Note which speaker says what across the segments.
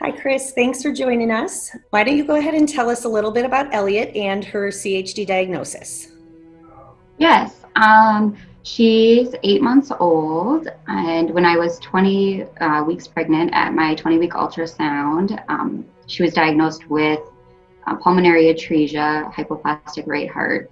Speaker 1: Hi, Kris. Thanks for joining us. Why don't you go ahead and tell us a little bit about Elliott and her CHD diagnosis?
Speaker 2: Yes, she's 8 months old, and when I was 20 weeks pregnant at my 20-week ultrasound, she was diagnosed with pulmonary atresia, hypoplastic right heart.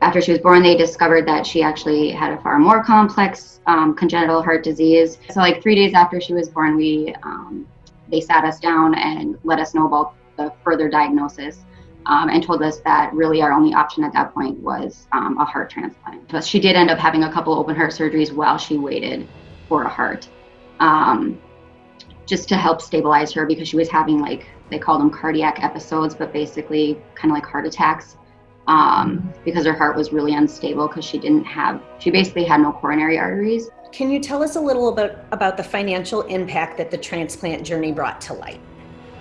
Speaker 2: After she was born, they discovered that she actually had a far more complex congenital heart disease. So, like 3 days after she was born, they sat us down and let us know about the further diagnosis. And told us that really our only option at that point was a heart transplant. But she did end up having a couple open heart surgeries while she waited for a heart, just to help stabilize her because she was having, like, they called them cardiac episodes, but basically kind of like heart attacks, because her heart was really unstable because she basically had no coronary arteries.
Speaker 1: Can you tell us a little bit about the financial impact that the transplant journey brought to light?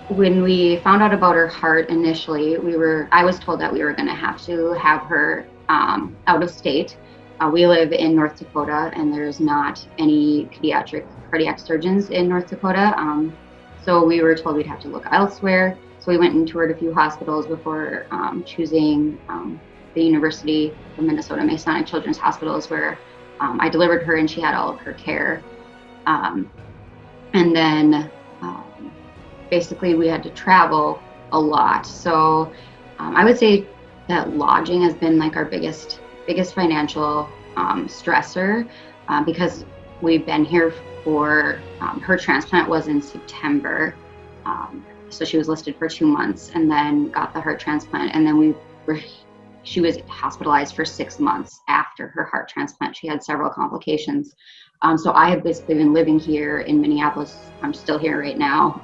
Speaker 2: When we found out about her heart initially, I was told that we were going to have her out of state. We live in North Dakota, and there's not any pediatric cardiac surgeons in North Dakota. So we were told we'd have to look elsewhere. So we went and toured a few hospitals before choosing the University of Minnesota Masonic Children's Hospitals, where I delivered her and she had all of her care. And then basically we had to travel a lot. So I would say that lodging has been like our biggest financial stressor, because we've been here for her transplant was in September. So she was listed for 2 months and then got the heart transplant. And then she was hospitalized for 6 months after her heart transplant. She had several complications. So I have basically been living here in Minneapolis. I'm still here right now,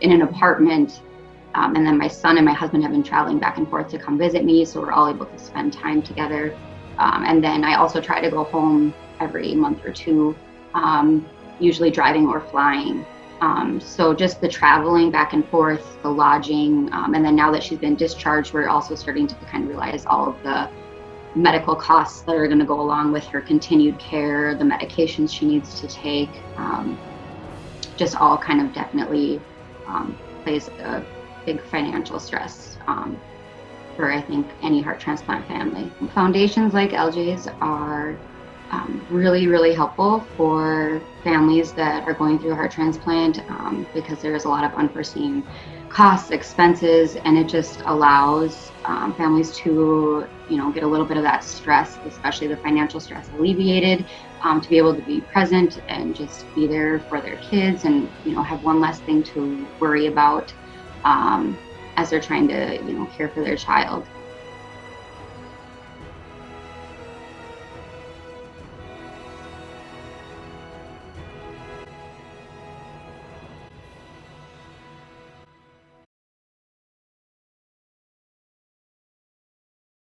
Speaker 2: in an apartment. And then my son and my husband have been traveling back and forth to come visit me. So we're all able to spend time together. And then I also try to go home every month or two, usually driving or flying. So just the traveling back and forth, the lodging, and then now that she's been discharged, we're also starting to kind of realize all of the medical costs that are going to go along with her continued care, the medications she needs to take, just all kind of definitely plays a big financial stress for, I think, any heart transplant family. Foundations like LJ's are really, really helpful for families that are going through a heart transplant, because there's a lot of unforeseen costs, expenses, and it just allows families to, get a little bit of that stress, especially the financial stress, alleviated, to be able to be present and just be there for their kids and, have one less thing to worry about as they're trying to, care for their child.